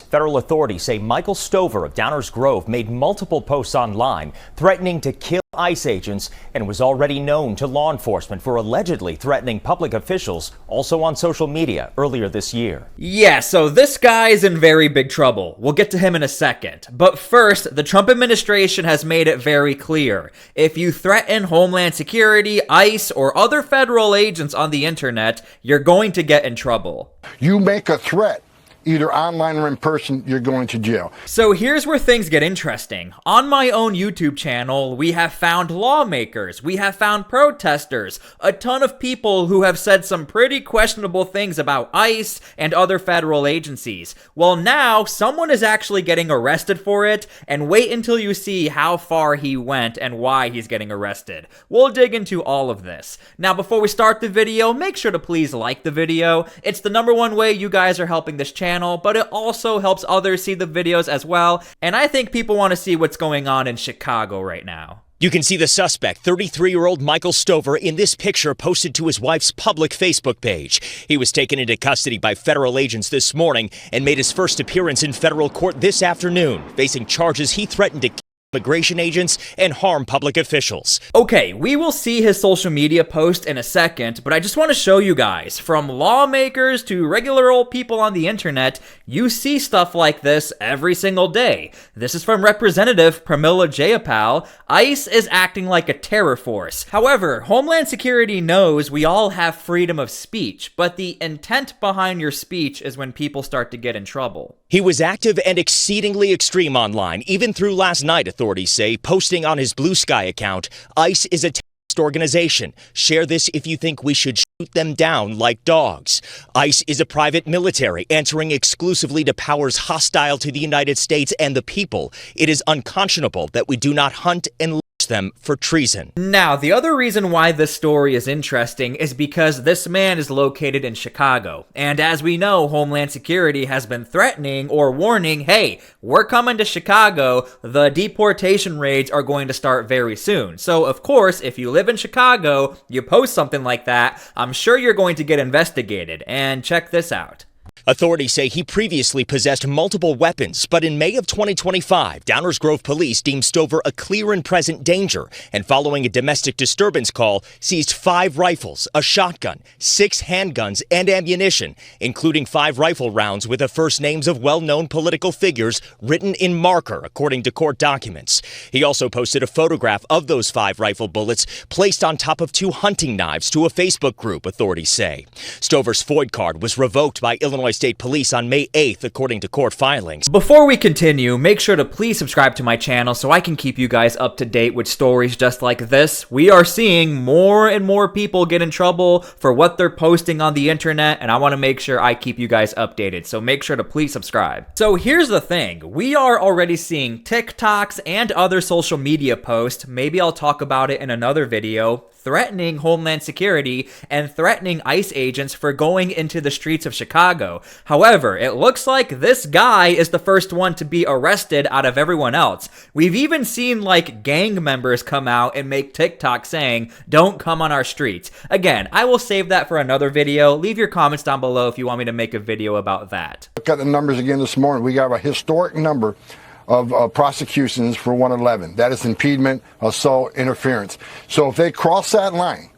Federal authorities say Michael Stover of Downers Grove made multiple posts online threatening to kill ICE agents and was already known to law enforcement for allegedly threatening public officials, also on social media earlier this year. Yeah, so this guy is in very big trouble. We'll get to him in a second. But first, the Trump administration has made it very clear. If you threaten Homeland Security, ICE, or other federal agents on the internet, you're going to get in trouble. You make a threat, either online or in person, you're going to jail. So here's where things get interesting. On my own YouTube channel, we have found lawmakers, we have found protesters, a ton of people who have said some pretty questionable things about ICE and other federal agencies. Well, now someone is actually getting arrested for it, and wait until you see how far he went and why he's getting arrested. We'll dig into all of this. Now, before we start the video, make sure to please like the video. It's the #1 way you guys are helping this channel, but it also helps others see the videos as well, and I think people want to see what's going on in Chicago right now. You can see the suspect, 33-year-old Michael Stover, in this picture posted to his wife's public Facebook page. He was taken into custody by federal agents this morning and made his first appearance in federal court this afternoon, facing charges he threatened to kill immigration agents and harm public officials. Okay, we will see his social media post in a second, but I just want to show you guys, from lawmakers to regular old people on the internet, you see stuff like this every single day. This is from Representative Pramila Jayapal. ICE is acting like a terror force. However, Homeland Security knows we all have freedom of speech, but the intent behind your speech is when people start to get in trouble. He was active and exceedingly extreme online, even through last night, authorities say, posting on his Blue Sky account, ICE is a terrorist organization. Share this if you think we should shoot them down like dogs. ICE is a private military answering exclusively to powers hostile to the United States and the people. It is unconscionable that we do not hunt and lynch them for treason. Now, the other reason why this story is interesting is because this man is located in Chicago. And as we know, Homeland Security has been threatening or warning, hey, we're coming to Chicago. The deportation raids are going to start very soon. So, of course, if you live in Chicago, you post something like that, I'm sure you're going to get investigated. And check this out. Authorities say he previously possessed multiple weapons, but in May of 2025, Downers Grove police deemed Stover a clear and present danger, and following a domestic disturbance call, seized 5 rifles, a shotgun, 6 handguns, and ammunition, including 5 rifle rounds with the first names of well-known political figures written in marker, according to court documents. He also posted a photograph of those 5 rifle bullets placed on top of 2 hunting knives to a Facebook group, authorities say. Stover's FOID card was revoked by Illinois State Police on May 8th, according to court filings. Before we continue, make sure to please subscribe to my channel so I can keep you guys up to date with stories just like this. We are seeing more and more people get in trouble for what they're posting on the internet, and I want to make sure I keep you guys updated, so make sure to please subscribe. So here's the thing, we are already seeing TikToks and other social media posts, maybe I'll talk about it in another video, threatening Homeland Security and threatening ICE agents for going into the streets of Chicago. However, it looks like this guy is the first one to be arrested out of everyone else. We've even seen like gang members come out and make TikTok saying, don't come on our streets. Again, I will save that for another video. Leave your comments down below if you want me to make a video about that. Look at the numbers again this morning. We got a historic number of prosecutions for 111. That is impediment, assault, interference. So if they cross that line,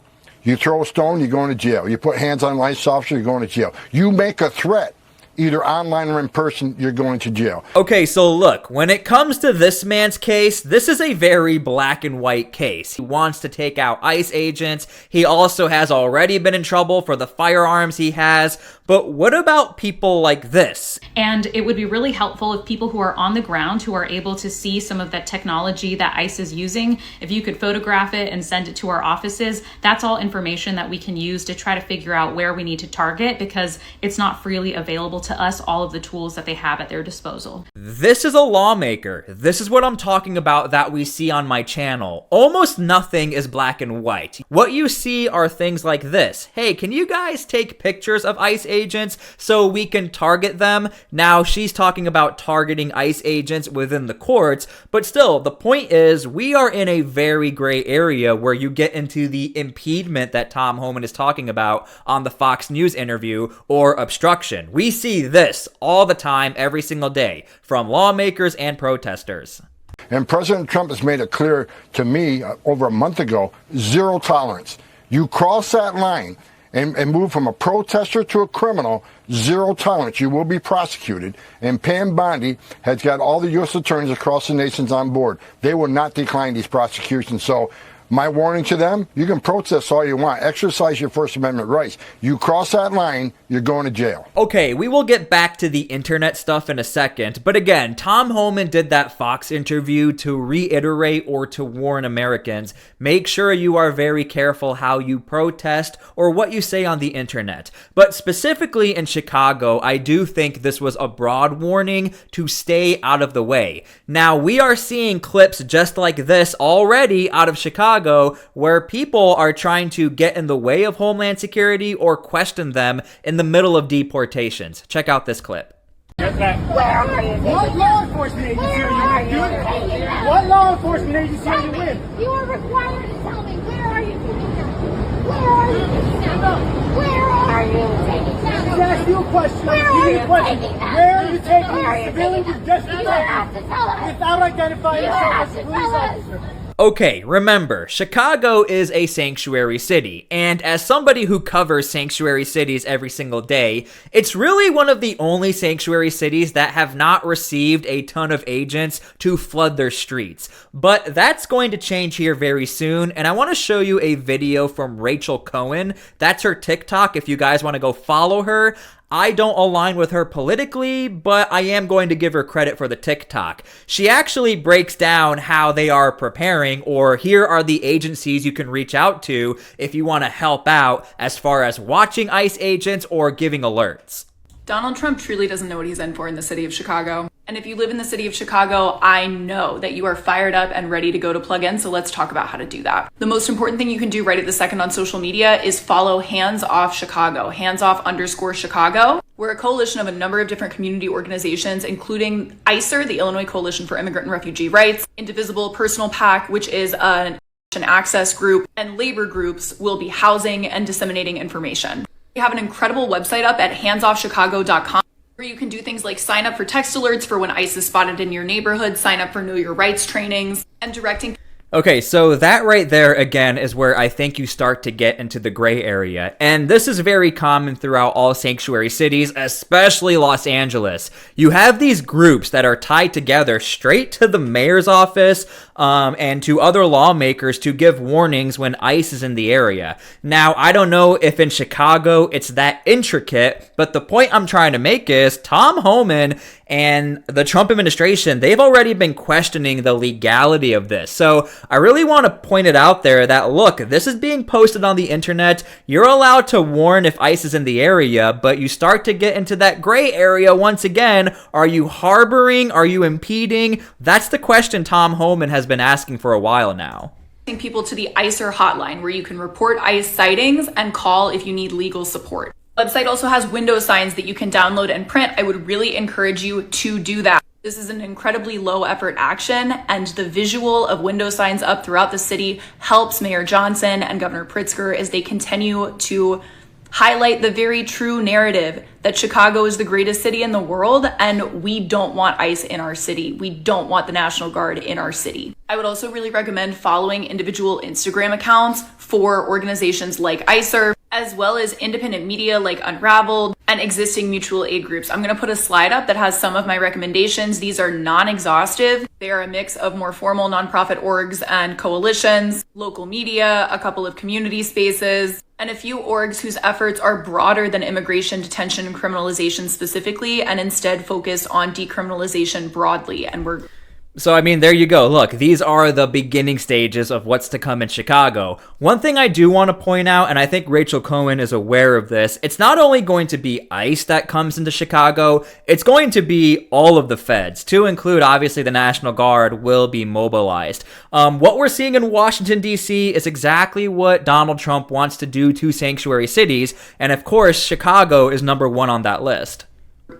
you throw a stone, you're going to jail. You put hands on an ICE officer, you're going to jail. You make a threat, either online or in person, you're going to jail. Okay, so look, when it comes to this man's case, this is a very black and white case. He wants to take out ICE agents. He also has already been in trouble for the firearms he has. But what about people like this? And it would be really helpful if people who are on the ground, who are able to see some of that technology that ICE is using, if you could photograph it and send it to our offices, that's all information that we can use to try to figure out where we need to target, because it's not freely available to us, all of the tools that they have at their disposal. This is a lawmaker. This is what I'm talking about that we see on my channel. Almost nothing is black and white. What you see are things like this. Hey, can you guys take pictures of ICE agents so we can target them? Now, she's talking about targeting ICE agents within the courts, but still, the point is we are in a very gray area where you get into the impediment that Tom Homan is talking about on the Fox News interview, or obstruction. We see see this all the time, every single day, from lawmakers and protesters. And President Trump has made it clear to me over a month ago, zero tolerance. You cross that line and move from a protester to a criminal, zero tolerance. You will be prosecuted. And Pam Bondi has got all the U.S. attorneys across the nations on board. They will not decline these prosecutions. So my warning to them, you can protest all you want. Exercise your First Amendment rights. You cross that line, you're going to jail. Okay, we will get back to the internet stuff in a second, but again, Tom Homan did that Fox interview to reiterate or to warn Americans, make sure you are very careful how you protest or what you say on the internet. But specifically in Chicago, I do think this was a broad warning to stay out of the way. Now, we are seeing clips just like this already out of Chicago, where people are trying to get in the way of Homeland Security or question them in the middle of deportations. Check out this clip. What law enforcement agency are you with? What law enforcement agency are you with? You are required to tell me, where are you taking them? Where are you taking them? Where are you taking them? Just ask you a question. Where are you taking them? Where are you taking Where are you the civilian taking who them? just You have to tell us. without identifying You yourself have as a to police tell us. officer? Okay, remember, Chicago is a sanctuary city, and as somebody who covers sanctuary cities every single day, it's really one of the only sanctuary cities that have not received a ton of agents to flood their streets. But that's going to change here very soon, and I want to show you a video from Rachel Cohen. That's her TikTok if you guys want to go follow her. I don't align with her politically, but I am going to give her credit for the TikTok. She actually breaks down how they are preparing, or here are the agencies you can reach out to if you want to help out as far as watching ICE agents or giving alerts. Donald Trump truly doesn't know what he's in for in the city of Chicago. And if you live in the city of Chicago, I know that you are fired up and ready to go to plug in, so let's talk about how to do that. The most important thing you can do right at the second on social media is follow Hands Off Chicago, _Chicago. We're a coalition of a number of different community organizations, including ICER, the Illinois Coalition for Immigrant and Refugee Rights, Indivisible Personal PAC, which is an access group, and labor groups will be housing and disseminating information. We have an incredible website up at handsoffchicago.com where you can do things like sign up for text alerts for when ICE is spotted in your neighborhood, sign up for Know Your Rights trainings, and directing. Okay, so that right there, again, is where I think you start to get into the gray area. And this is very common throughout all sanctuary cities, especially Los Angeles. You have these groups that are tied together straight to the mayor's office and to other lawmakers to give warnings when ICE is in the area. Now, I don't know if in Chicago it's that intricate, but the point I'm trying to make is Tom Homan and the Trump administration, they've already been questioning the legality of this. So I really want to point it out there that, look, this is being posted on the internet. You're allowed to warn if ICE is in the area, but you start to get into that gray area once again. Are you harboring? Are you impeding? That's the question Tom Homan has been asking for a while now. People to the ICER hotline where you can report ICE sightings and call if you need legal support. The website also has window signs that you can download and print. I would really encourage you to do that. This is an incredibly low effort action, and the visual of window signs up throughout the city helps Mayor Johnson and Governor Pritzker as they continue to highlight the very true narrative that Chicago is the greatest city in the world and we don't want ICE in our city. We don't want the National Guard in our city. I would also really recommend following individual Instagram accounts for organizations like ICER, as well as independent media like Unraveled and existing mutual aid groups. I'm going to put a slide up that has some of my recommendations. These are non-exhaustive. They are a mix of more formal nonprofit orgs and coalitions, local media, a couple of community spaces, and a few orgs whose efforts are broader than immigration, detention, and criminalization specifically, and instead focus on decriminalization broadly. So, I mean, there you go. Look, these are the beginning stages of what's to come in Chicago. One thing I do want to point out, and I think Rachel Cohen is aware of this, it's not only going to be ICE that comes into Chicago, it's going to be all of the feds, to include, obviously, the National Guard will be mobilized. What we're seeing in Washington, D.C. is exactly what Donald Trump wants to do to sanctuary cities, and of course, Chicago is number one on that list.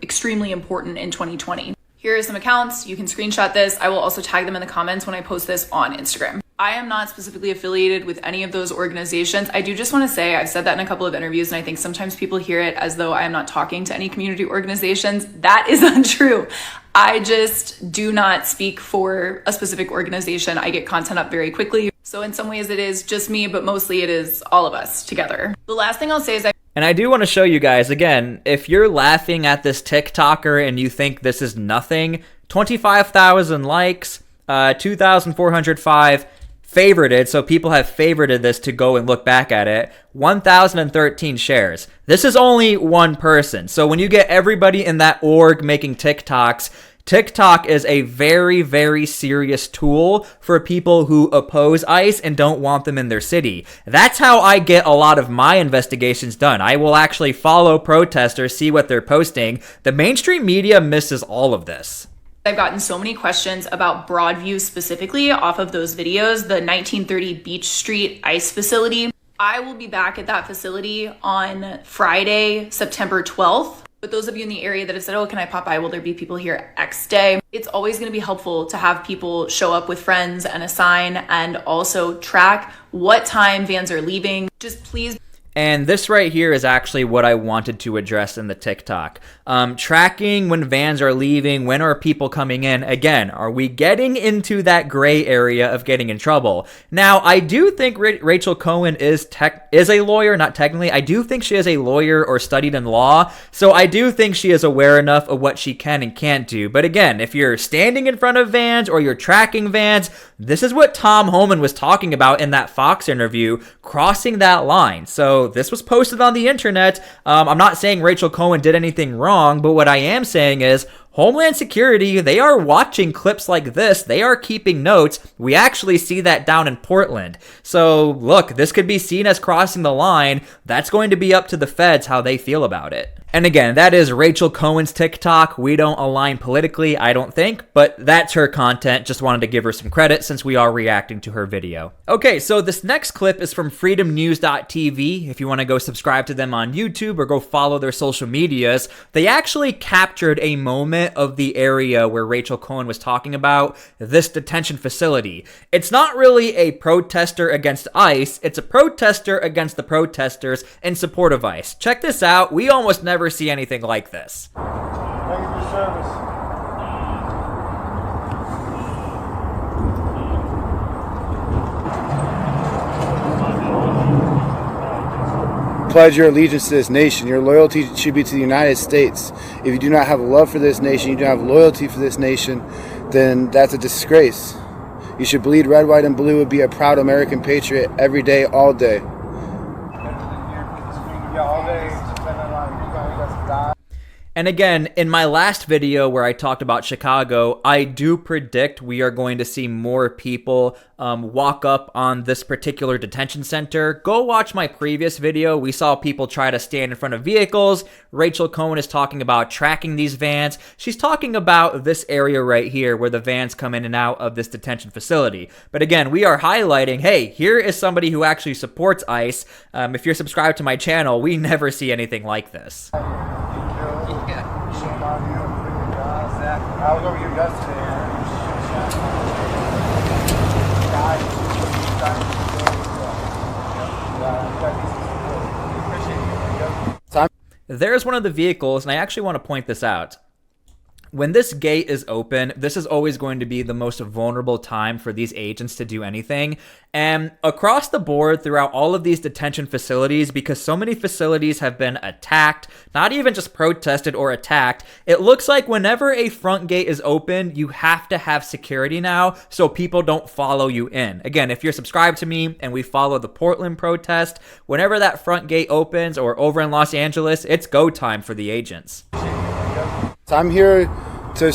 Extremely important in 2020. Here are some accounts. You can screenshot this. I will also tag them in the comments when I post this on Instagram. I am not specifically affiliated with any of those organizations. I do just want to say, I've said that in a couple of interviews, and I think sometimes people hear it as though I am not talking to any community organizations. That is untrue. I just do not speak for a specific organization. I get content up very quickly. So in some ways it is just me, but mostly it is all of us together. The last thing I'll say is and I do want to show you guys, again, if you're laughing at this TikToker and you think this is nothing, 25,000 likes, 2,405 favorited, so people have favorited this to go and look back at it, 1,013 shares. This is only one person. So when you get everybody in that org making TikToks, TikTok is a very, very serious tool for people who oppose ICE and don't want them in their city. That's how I get a lot of my investigations done. I will actually follow protesters, see what they're posting. The mainstream media misses all of this. I've gotten so many questions about Broadview specifically off of those videos, the 1930 Beach Street ICE facility. I will be back at that facility on Friday, September 12th. But those of you in the area that have said, oh, can I pop by? Will there be people here X day? It's always going to be helpful to have people show up with friends and a sign, and also track what time vans are leaving. Just please. And this right here is actually what I wanted to address in the TikTok. Tracking when vans are leaving, when are people coming in? Again, are we getting into that gray area of getting in trouble? Now, I do think Rachel Cohen is a lawyer, not technically. I do think she is a lawyer or studied in law, so I do think she is aware enough of what she can and can't do. But again, if you're standing in front of vans or you're tracking vans, this is what Tom Homan was talking about in that Fox interview, crossing that line. So this was posted on the internet. I'm not saying Rachel Cohen did anything wrong, but what I am saying is Homeland Security, they are watching clips like this. They are keeping notes. We actually see that down in Portland. So look, this could be seen as crossing the line. That's going to be up to the feds how they feel about it. And again, that is Rachel Cohen's TikTok. We don't align politically, I don't think, but that's her content. Just wanted to give her some credit since we are reacting to her video. Okay, so this next clip is from freedomnews.tv. If you want to go subscribe to them on YouTube or go follow their social medias, they actually captured a moment of the area where Rachel Cohen was talking about this detention facility. It's not really a protester against ICE, it's a protester against the protesters in support of ICE. Check this out. We almost never see anything like this. Thank you for your service. Pledge your allegiance to this nation. Your loyalty should be to the United States. If you do not have a love for this nation, you do not have loyalty for this nation, then that's a disgrace. You should bleed red, white, and blue and be a proud American patriot every day, all day. Yeah, all day. And again, in my last video where I talked about Chicago, I do predict we are going to see more people walk up on this particular detention center. Go watch my previous video. We saw people try to stand in front of vehicles. Rachel Cohen is talking about tracking these vans. She's talking about this area right here where the vans come in and out of this detention facility. But again, we are highlighting, hey, here is somebody who actually supports ICE. If you're subscribed to my channel, we never see anything like this. I was over here yesterday. There's one of the vehicles, and I actually want to point this out. When this gate is open, this is always going to be the most vulnerable time for these agents to do anything. And across the board, throughout all of these detention facilities, because so many facilities have been attacked, not even just protested or attacked, it looks like whenever a front gate is open, you have to have security now so people don't follow you in. Again, if you're subscribed to me and we follow the Portland protest, whenever that front gate opens or over in Los Angeles, it's go time for the agents. So I'm here to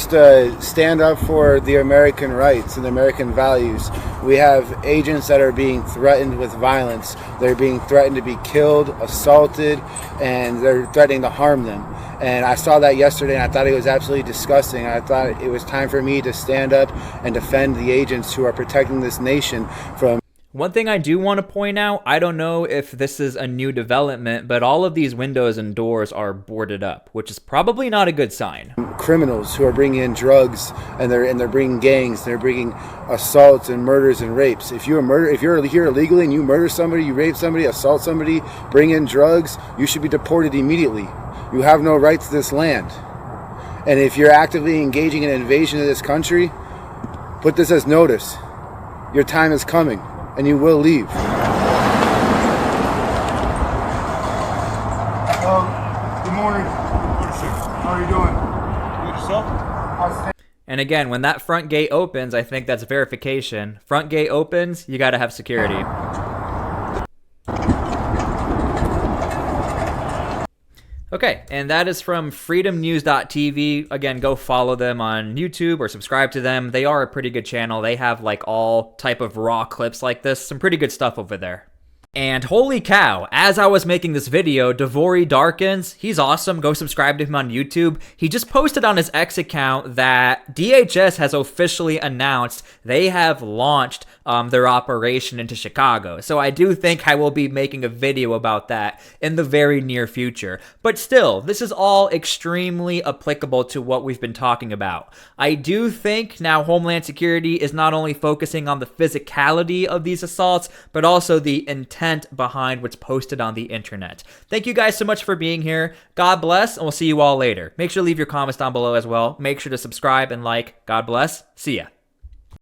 stand up for the American rights and the American values. We have agents that are being threatened with violence. They're being threatened to be killed, assaulted, and they're threatening to harm them. And I saw that yesterday, and I thought it was absolutely disgusting. I thought it was time for me to stand up and defend the agents who are protecting this nation from... One thing I do want to point out, I don't know if this is a new development, but all of these windows and doors are boarded up, which is probably not a good sign. Criminals who are bringing in drugs, and they're bringing gangs, they're bringing assaults and murders and rapes. If you're here illegally and you murder somebody, you rape somebody, assault somebody, bring in drugs, you should be deported immediately. You have no rights to this land. And if you're actively engaging in an invasion of this country, put this as notice. Your time is coming, and you will leave. Good morning. How are you doing? Good yourself? And again, when that front gate opens, I think that's verification. Front gate opens, you gotta have security. Okay, and that is from freedomnews.tv. Again, go follow them on YouTube or subscribe to them. They are a pretty good channel. They have like all type of raw clips like this. Some pretty good stuff over there. And holy cow, as I was making this video, Devori Darkins, he's awesome. Go subscribe to him on YouTube. He just posted on his X account that DHS has officially announced they have launched their operation into Chicago. So I do think I will be making a video about that in the very near future. But still, this is all extremely applicable to what we've been talking about. I do think now Homeland Security is not only focusing on the physicality of these assaults, but also the intent behind what's posted on the internet. Thank you guys so much for being here. God bless, and we'll see you all later. Make sure to leave your comments down below as well. Make sure to subscribe and like. God bless. See ya.